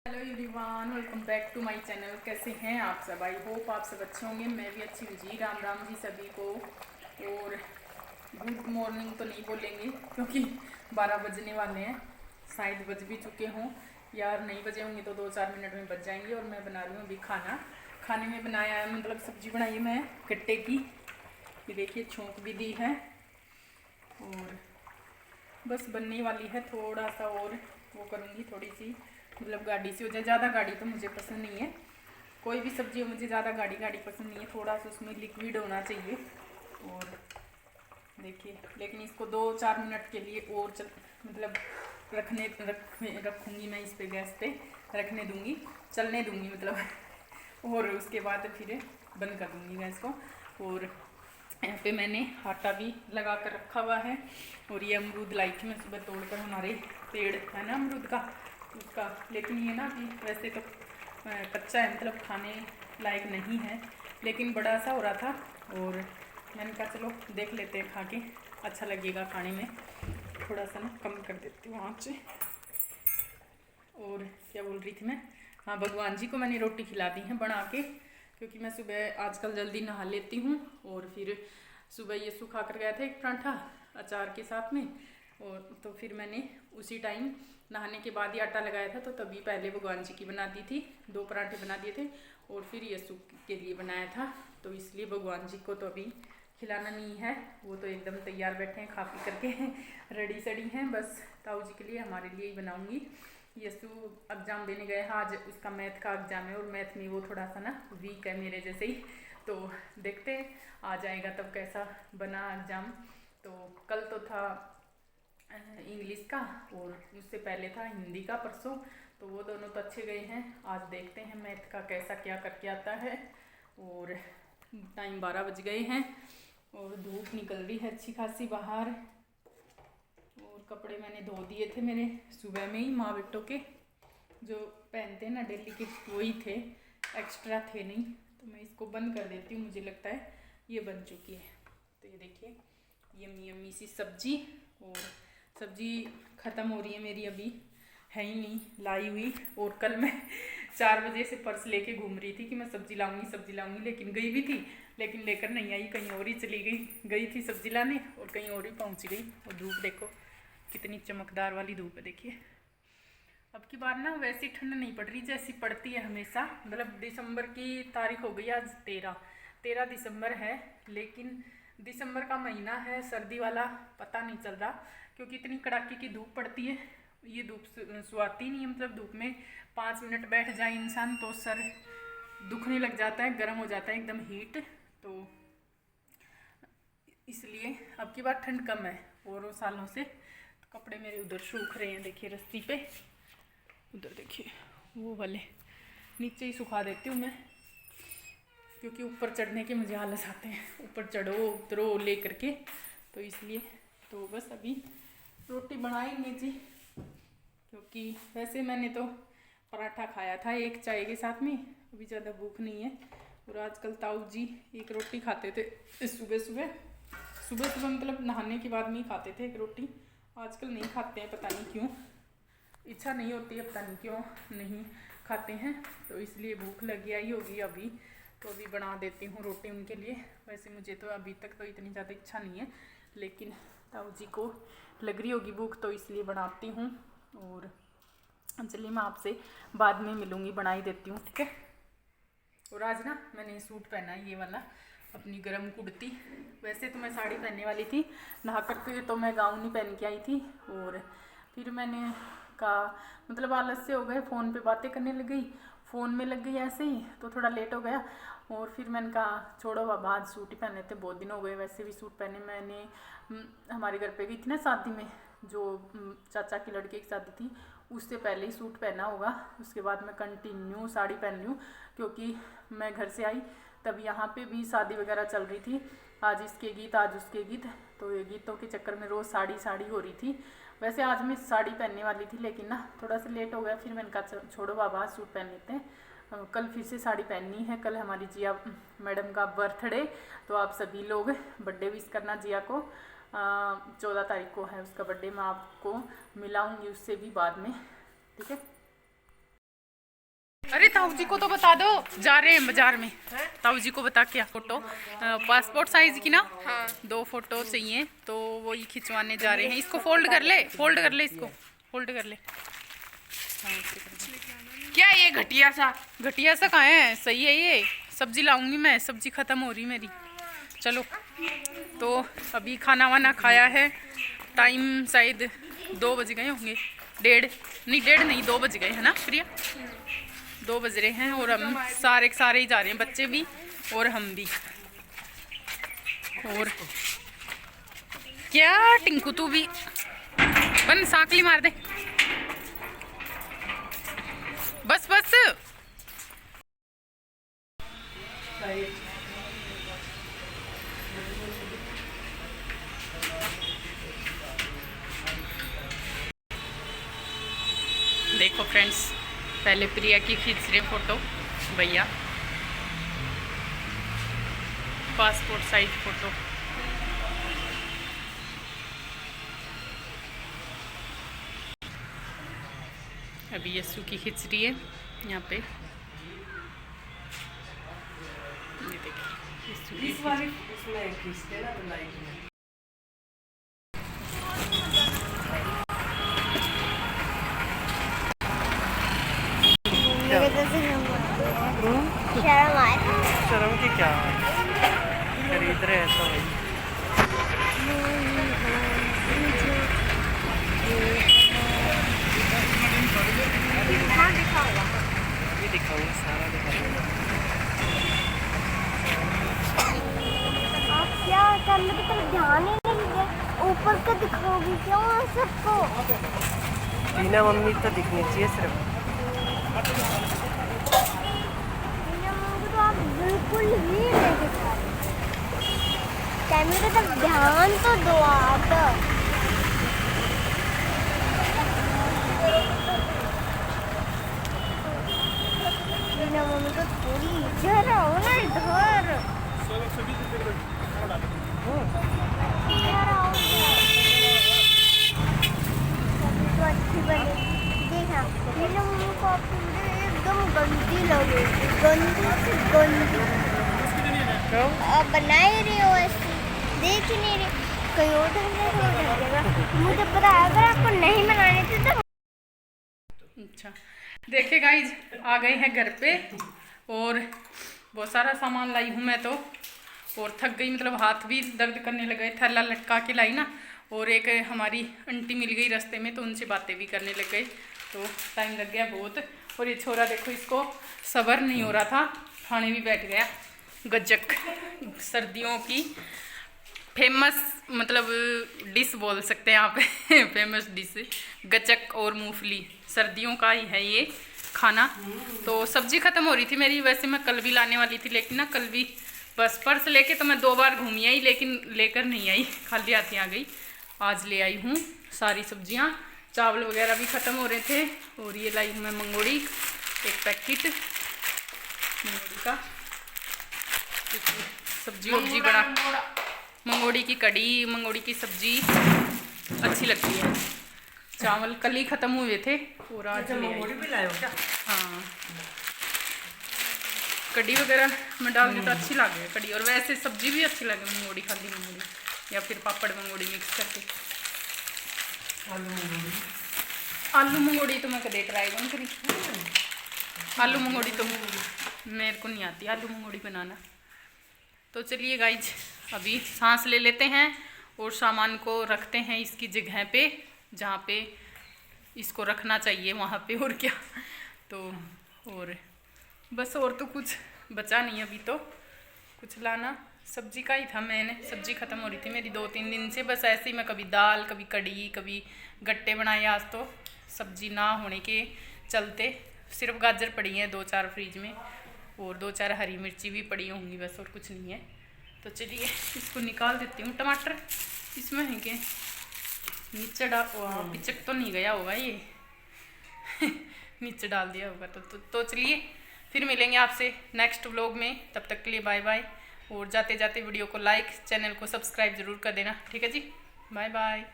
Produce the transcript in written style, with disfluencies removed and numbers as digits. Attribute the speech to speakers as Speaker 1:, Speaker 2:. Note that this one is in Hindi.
Speaker 1: Hello everyone, welcome back to my channel. कैसे हैं आप सब? आई होप आप सब अच्छे होंगे। मैं भी अच्छी हूँ जी। राम राम जी सभी को। और गुड मॉर्निंग तो नहीं बोलेंगे क्योंकि 12 बजने वाले हैं, शायद बज भी चुके हों, यार नहीं बजे होंगे तो 2-4 मिनट में बज जाएंगे। और मैं बना रही हूँ अभी खाना। खाने में बनाया है, मतलब सब्जी बनाई है मैं गट्टे की। ये देखिए, छोंक भी दी है और बस बनने वाली है। थोड़ा सा और वो करूँगी, थोड़ी सी मतलब गाढ़ी सी हो जाए। ज़्यादा गाढ़ी तो मुझे पसंद नहीं है, कोई भी सब्जी हो मुझे ज़्यादा गाढ़ी गाढ़ी पसंद नहीं है। थोड़ा सा उसमें लिक्विड होना चाहिए। और देखिए, लेकिन इसको 2-4 मिनट के लिए और मतलब रखूँगी मैं इस पे, गैस पे रखने दूँगी, चलने दूँगी मतलब। और उसके बाद फिर बंद कर दूँगी गैस को। और यहाँ पे मैंने आटा भी लगा कर रखा हुआ है। और ये अमरूद लाई थी मैं सुबह तोड़कर, हमारे पेड़ है ना अमरूद का, उसका। लेकिन ये ना कि वैसे तो कच्चा है, मतलब खाने लायक नहीं है, लेकिन बड़ा सा हो रहा था। और मैंने कहा चलो देख लेते हैं, खा के अच्छा लगेगा खाने में। थोड़ा सा ना कम कर देती हूँ आँच। और क्या बोल रही थी मैं? हाँ, भगवान जी को मैंने रोटी खिला दी है बना के, क्योंकि मैं सुबह आजकल जल्दी नहा लेती हूँ। और फिर सुबह ये सुखा कर गया था एक पराठा अचार के साथ में। और तो फिर मैंने उसी टाइम नहाने के बाद ही आटा लगाया था, तो तभी पहले भगवान जी की बना दी थी, 2 पराठे बना दिए थे। और फिर यीशु के लिए बनाया था, तो इसलिए भगवान जी को तो अभी खिलाना नहीं है। वो तो एकदम तैयार बैठे हैं, खा पी करके रेडी सेडी हैं। बस ताऊ जी के लिए, हमारे लिए ही बनाऊँगी। यीशु एग्ज़ाम देने गए हैं आज, उसका मैथ का एग्ज़ाम है। और मैथ में वो थोड़ा सा ना वीक है मेरे जैसे ही, तो देखते हैं आ जाएगा तब कैसा बना एग्ज़ाम। तो कल तो था इंग्लिश का, और उससे पहले था हिंदी का परसों, तो वो दोनों तो अच्छे गए हैं। आज देखते हैं मैथ का कैसा क्या करके आता है। और टाइम 12 बज गए हैं और धूप निकल रही है अच्छी खासी बाहर। और कपड़े मैंने धो दिए थे मेरे सुबह में ही, माँ बेटों के जो पहनते हैं ना डेली के, वही थे, एक्स्ट्रा थे नहीं। तो मैं इसको बंद कर देती हूँ, मुझे लगता है ये बन चुकी है। तो ये देखिए, यम्मी यम्मी सी सब्जी। और सब्जी ख़त्म हो रही है मेरी, अभी है ही नहीं लाई हुई। और कल मैं 4 बजे से पर्स लेके घूम रही थी कि मैं सब्जी लाऊंगी, लेकिन गई भी थी, लेकिन लेकर नहीं आई, कहीं और ही चली गई थी सब्जी लाने और कहीं और ही पहुंच गई। और धूप देखो कितनी चमकदार वाली धूप है, देखिए। अब की बार ना वैसी ठंड नहीं पड़ रही जैसी पड़ती है हमेशा। मतलब दिसंबर की तारीख हो गई आज 13 दिसंबर है, लेकिन दिसंबर का महीना है सर्दी वाला, पता नहीं चल रहा, क्योंकि इतनी कड़ाके की धूप पड़ती है। ये धूप सुहाती नहीं है, मतलब धूप में 5 मिनट बैठ जाए इंसान तो सर दुखने लग जाता है, गर्म हो जाता है एकदम हीट। तो इसलिए अब की बार ठंड कम है और सालों से। तो कपड़े मेरे उधर सूख रहे हैं, देखिए रस्सी पे, उधर देखिए वो वाले नीचे ही सुखा देती हूँ मैं, क्योंकि ऊपर चढ़ने के मुझे आलस आते हैं, ऊपर चढ़ो उतरो ले करके, तो इसलिए। तो बस अभी रोटी बनाएंगे जी, क्योंकि वैसे मैंने तो पराठा खाया था एक चाय के साथ में, अभी ज़्यादा भूख नहीं है। और आजकल ताऊ जी एक रोटी खाते थे सुबह सुबह मतलब नहाने के बाद में ही खाते थे एक रोटी। आजकल नहीं खाते हैं, पता नहीं क्यों, इच्छा नहीं होती है, पता नहीं क्यों नहीं खाते हैं। तो इसलिए भूख लगी आई होगी अभी, तो अभी बना देती हूँ रोटी उनके लिए। वैसे मुझे तो अभी तक तो इतनी ज़्यादा इच्छा नहीं है, लेकिन ताऊ जी को लग रही होगी भूख, तो इसलिए बनाती हूँ। और चलिए मैं आपसे बाद में मिलूँगी, बना ही देती हूँ, ठीक है। और आज ना मैंने सूट पहना है ये वाला, अपनी गरम कुर्ती। वैसे तो मैं साड़ी पहनने वाली थी, नहा करके तो मैं गाउन ही पहन के आई थी। और फिर मैंने कहा, मतलब आलस से हो गए, फ़ोन पे बातें करने लग गई, फ़ोन में लग गई ऐसे ही, तो थोड़ा लेट हो गया। और फिर मैंने कहा छोड़ो बाबा, आज सूट ही पहन लेते, बहुत दिन हो गए वैसे भी सूट पहने। मैंने हमारे घर पे गई थी ना शादी में, जो चाचा की लड़के की शादी थी, उससे पहले ही सूट पहना होगा। उसके बाद मैं कंटिन्यू साड़ी पहन रही हूँ, क्योंकि मैं घर से आई तब यहाँ पे भी शादी वगैरह चल रही थी, आज इसके गीत आज उसके गीत, तो ये गीतों के चक्कर में रोज़ साड़ी हो रही थी। वैसे आज मैं साड़ी पहनने वाली थी, लेकिन ना थोड़ा सा लेट हो गया, फिर मैंने कहा छोड़ो बाबा, आज सूट पहन लेते हैं। कल फिर से साड़ी पहननी है, कल हमारी जिया मैडम का बर्थडे, तो आप सभी लोग बर्थडे विश करना जिया को। 14 तारीख को है उसका बर्थडे, मैं आपको मिलाऊंगी उससे भी बाद में, ठीक है। ताऊ जी को तो बता दो, जा रहे हैं बाजार में। ताऊ जी को बता क्या फोटो पासपोर्ट साइज की ना, हाँ। 2 फोटो चाहिए तो वही खिंचवाने जा रहे हैं। इसको फोल्ड कर ले, फोल्ड कर ले, इसको फोल्ड कर ले। क्या ये घटिया सा कहाँ है? सही है ये। सब्जी लाऊंगी मैं, सब्जी खत्म हो रही मेरी। चलो तो अभी खाना वाना खाया है, टाइम शायद 2 बज गए होंगे, 1:30 नहीं 2 बज गए है ना प्रिया, 2 बज रहे हैं। और हम सारे ही जा रहे हैं, बच्चे भी और हम भी। और क्या टिंकू तू भी बन सांकली मार दे, बस बस। देखो फ्रेंड्स, पहले प्रिया की खींच रहे फोटो भैया, पासपोर्ट साइज फोटो। अभी यस्सु की खींच रही है यहाँ पे, ये देखिए यस्सु की
Speaker 2: शर्म की क्या खरीद रहे हैं तो भाई। ये दिखाऊंगा, सारा दिखाऊंगा।
Speaker 3: आप क्या करने की तरफ ध्यान ही नहीं दे, ऊपर का दिखाओगी क्यों सबको?
Speaker 2: बिना मम्मी तो दिखनी चाहिए सिर्फ।
Speaker 3: तो आप बिल्कुल ही नहीं दिखा रहे, कैमरे की तरफ ध्यान तो दो आप। बिना मम्मी तो थोड़ी इधर आओ ना, इधर इधर आओ। तो अच्छी बनी, देखा बिना मम्मी को आपको एकदम गंदी लगेगी, गंदी से गंदी। अब बना ही रही हो ऐसी, देख ही नहीं रही, कहीं और ढंग से हो जाएगा। मुझे पता है अगर आपको नहीं बनाने थे तो।
Speaker 1: अच्छा देखिए गाइज, आ गए हैं घर पे और बहुत सारा सामान लाई हूँ मैं तो, और थक गई, मतलब हाथ भी दर्द करने लगे। थैला लटका के लाई ना, और एक हमारी आंटी मिल गई रास्ते में तो उनसे बातें भी करने लग गए, तो टाइम लग गया बहुत। और ये छोरा देखो, इसको सब्र नहीं हो रहा था, खाने भी बैठ गया। गज्जक सर्दियों की फेमस मतलब डिश बोल सकते हैं आप फेमस डिश गज्जक और मूंगफली, सर्दियों का ही है ये खाना। तो सब्जी खत्म हो रही थी मेरी, वैसे मैं कल भी लाने वाली थी, लेकिन ना कल भी बस पर्स लेके तो मैं 2 बार घूमी आई, लेकिन लेकर नहीं आई, खाली हाथी आ गई। आज ले आई हूँ सारी सब्जियाँ, चावल वगैरह भी ख़त्म हो रहे थे। और ये लाई हूँ मैं मंगोड़ी, एक पैकेट मंगोड़ी का, सब्जी वब्जी बड़ा, मंगोड़ी की कड़ी, मंगोड़ी की सब्जी अच्छी लगती है। चावल कल ही ख़त्म हुए थे और आज ले आई।
Speaker 2: भी लाए हो क्या?
Speaker 1: हाँ, कड़ी वगैरह में डाल दी तो अच्छी लगे कड़ी, और वैसे सब्जी भी अच्छी लगे मंगोड़ी, खाली मंगोड़ी या फिर पापड़ मंगोड़ी मिक्स करके। आलू मंगोड़ी तो मैं कदे ट्राई नहीं करी, आलू मंगोड़ी तो मेरे को नहीं आती आलू मंगोड़ी बनाना। तो चलिए गाइज, अभी सांस ले लेते हैं और सामान को रखते हैं इसकी जगह पे जहाँ पे इसको रखना चाहिए, वहाँ पे। और क्या, तो और बस, और तो कुछ बचा नहीं अभी तो, कुछ लाना सब्जी का ही था। मैंने सब्जी ख़त्म हो रही थी मेरी 2-3 दिन से, बस ऐसे ही मैं कभी दाल, कभी कड़ी, कभी गट्टे बनाए। आज तो सब्जी ना होने के चलते सिर्फ गाजर पड़ी है 2-4 फ्रिज में, और 2-4 हरी मिर्ची भी पड़ी होंगी बस, और कुछ नहीं है। तो चलिए इसको निकाल देती हूँ। टमाटर इसमें है कि नीचे डाल, पिचक तो नहीं गया होगा ये नीचे डाल दिया होगा तो चलिए फिर मिलेंगे आपसे नेक्स्ट व्लॉग में। तब तक के लिए बाय बाय, और जाते जाते वीडियो को लाइक, चैनल को सब्सक्राइब ज़रूर कर देना, ठीक है जी। Bye bye.